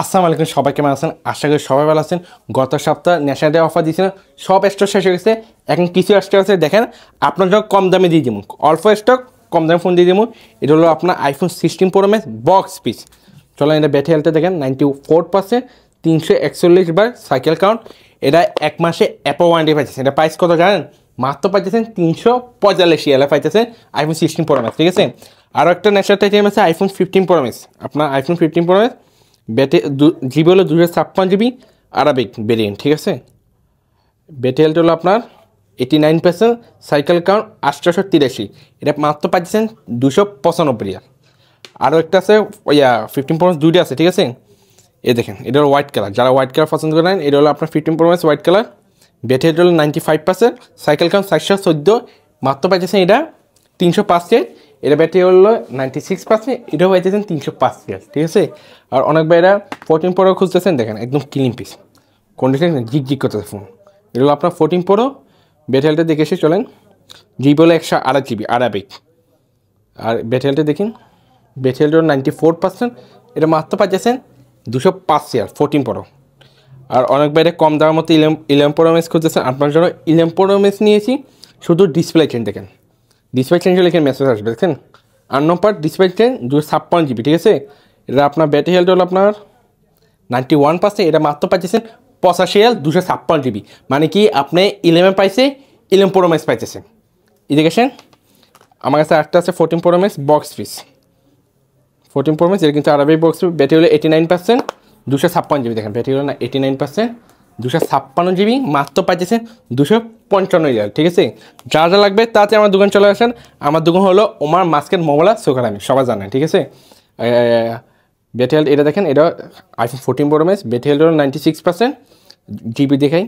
আসসালামু আলাইকুম, সবাই কেমন আছেন? আশা করি সবাই ভালো আছেন। গত সপ্তাহে ন্যাশনাল ডে অফার দিয়েছিল, সব স্টক শেষ হয়ে গেছে। এখন কিছু স্টক আছে, দেখেন আপনার জন্য কম দামে দিয়ে দিব, অল্প স্টক কম দামে ফোন দিয়ে দিব। এটা হলো আপনার iPhone 16 pro max box piece. চলেন এটা ব্যাটারি হেলথে দেখেন 94%, 341 সাইকেল কাউন্ট। এটা এক মাসে অ্যাপো ওয়ারেন্টি পাইতেছেন। এটা প্রাইস কত জানেন? মাত্র পাইতেছেন 345 পাইতেছেন আইফোন 16 প্রো ম্যাক্স, ঠিক আছে। আরও একটা ন্যাশনাল টাইটেম আছে আইফোন 15 প্রো ম্যাক্স। আপনার আইফোন 15 প্রো ম্যাক্স জিবি হলো 256 জিবি আরাবিক ভেরিয়েন্ট, ঠিক আছে। ব্যাটারি হেলথ হলো আপনার 89%, সাইকেল কাউন্ট 883। এটা মাত্র পাচ্ছেন 295 আরও একটা আছে 15 প্রো দুইটা আছে, ঠিক আছে। এ দেখেন, এটা হলো হোয়াইট কালার, যারা হোয়াইট কালার পছন্দ করেন এটা হলো আপনার 15 pro max white colour. Battery health হলো 95%, সাইকেল কাউন্ট 414। মাত্র পাচ্ছেন এটা 305। এটা ব্যাটারি হলো 96%, এটাও পাইতেছেন 305, ঠিক আছে। আর অনেক ভাইরা 14 প্রো খুঁজতেছেন, দেখেন একদম ক্লিন পিস, কন্ডিশন জিগ করতেছে ফোন। এটা হলো আপনার 14 প্রো। ব্যাটারি হেলথটা দেখে এসে চলেন। জিবি হলো 128 জিবি আরাবিক। আর ব্যাটারি হেলথটা দেখেন, ব্যাটারি হেলথ হলো 94%, এটা মাত্র পাচ্ছেন 205 14 প্রো। আর অনেক বাইরে কম দামের মতো 11 প্রো ম্যাক্স খুঁজতেছেন, আপনার জন্য 11 প্রো ম্যাক্স নিয়েছি। শুধু ডিসপ্লে চেঞ্জ দেখেন, ডিসপ্লে চেঞ্জ হলে এখানে মেসেজ আসবে, দেখছেন। আর নম্বর ডিসপ্লে চেঞ্জ 256 জিবি, ঠিক আছে। এটা আপনার ব্যাটারি হেলথ হলো আপনার 91%, এটা মাত্র পাইতেছেন 85 256 জিবি। মানে কি আপনি 11 পাইছে, 11 প্রো ম্যাক্স পাইতেছেন। দেখেছেন আমার কাছে একটা আছে 14 pro max box piece. 14 pro max এটা কিন্তু আরবি বক্স পিস। ব্যাটারি হলো 89%, 256 জিবি। দেখেন ব্যাটারি হলো না 89%, 256 জিবি। মাত্র পাইতেছেন 255, ঠিক আছে। যা যা লাগবে তাতে আমার দোকান চলে আসেন। আমার দোকান হলো ওমার মার্কেট মোবাইল সোকারামি, সবাই জানেন, ঠিক আছে। ব্যাটারি হেলথ এটা দেখেন, এটা iPhone 14 pro max. Battery health হলো 96%। জিবি দেখাই,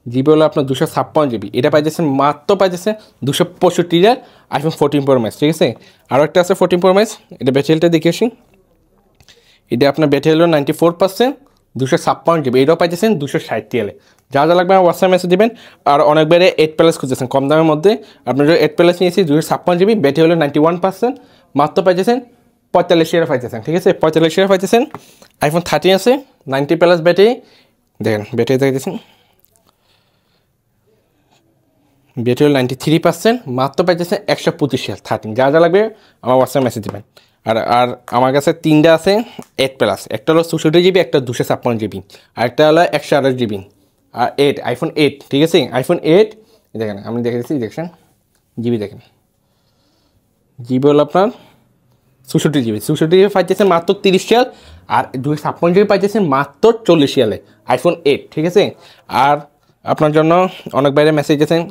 জিবি হলো আপনার 256 জিবি। এটা পাইতেছেন মাত্র পাইতেছে 265 আইফোন 14 প্রো ম্যাক্স, ঠিক আছে। আরও একটা আছে 14 প্রো ম্যাক্স, এটা ব্যাটারি হেলথটা দেখে আসি। এটা আপনার ব্যাটারি হলো 94%, 256 জিবি। এটাও পাইতেছেন 260 যা যা লাগবে আমার হোয়াটসঅ্যাপ মেসেজ দেবেন। আর অনেক বেড়ে 8 প্লাস খুঁজতেছেন কম দামের মধ্যে, আপনার 8 প্লাস নিয়েছি 256 জিবি। ব্যাটারি হলো 91%, মাত্র পাইতেছেন 45 পাইতেছেন, ঠিক আছে। 45 পাইতেছেন। আইফোন 13 আছে 90 প্লাস ব্যাটারি। দেখেন ব্যাটারি দেখতেছেন, ব্যাটারি হলো 93%, মাত্র পাইতেছেন 125 13। যা যা লাগবে আমার হোয়াটসঅ্যাপ মেসেজ দেবেন। আর আর আমার কাছে 3টা আছে 8 প্লাস, একটা হলো 64 জিবি, একটা 256 জিবি, আর একটা হলো 128 জিবি। আর আইফোন 8, ঠিক আছে। আইফোন 8 দেখেন, আমি দেখে দিচ্ছি, দেখছেন জিবি দেখেন, জিবি হলো আপনার 64 জিবি। 64 জিবি পাইতেছেন মাত্র 30 আর 256 জিবি পাইতেছেন মাত্র 40 আইফোন 8, ঠিক আছে। আর আপনার জন্য অনেক বাইরে মেসেজ দিয়েছেন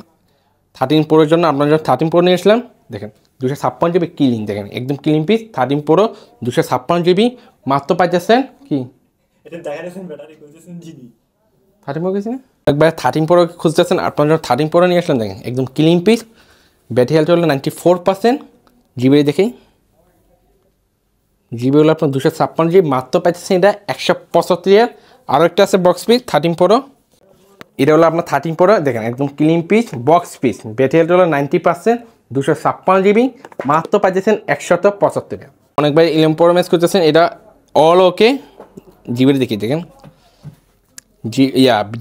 13 প্রোর জন্য, আপনার জন্য 13 প্রো নিয়ে আসলাম। দেখেন 256 জিবি ক্লিন, দেখেন একদম ক্লিন পিস। 13 প্রো 256 জিবি মাত্র পাইতেছেন কি 13 প্রো গেছে একবার 13 প্রো খুঁজতেছেন, আপনার জন্য 13 প্রো নিয়ে আসলাম। দেখেন একদম ক্লিন পিস। ব্যাটারি হেলথ হলো 94%। জিবি দেখি, জিবি হলো আপনার 256 জিবি, মাত্র পাইতেছেন এটা 175। আরও একটা আছে বক্স পিস 13 প্রো, এটা হলো আপনার 13 প্রো। দেখেন একদম clean piece box piece. Battery health হলো 90%, 256 জিবি, মাত্র পাইতেছেন 175। অনেকবার 11 প্রো ম্যাক্স করতেছেন, এটা অল ওকে। জিবি দেখি, দেখেন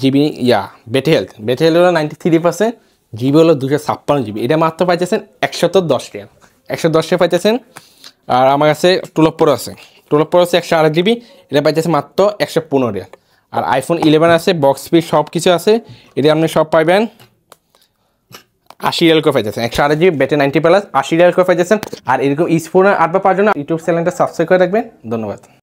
জিবি ব্যাটারি হেলথ হলো 93%, জিবি হলো 256 জিবি। এটা মাত্র পাইতেছেন 110 পাইতেছেন। আর আমার কাছে 12 প্রো আছে, 12 প্রো আছে 108 জিবি, এটা পাইতেছে মাত্র 115। আর আইফোন 11 আছে বক্স পিস, সব কিছু আছে। এটা আপনি সব পাইবেন 80 করে পাইতেছেন। 108 জিবি ব্যাটারি 90 প্লাস 80 করে পাইতেছেন। আর এরকম স্পোর্টের আপডেট পাওয়ার জন্য ইউটিউব চ্যানেলটা সাবস্ক্রাইব করে রাখবেন। ধন্যবাদ।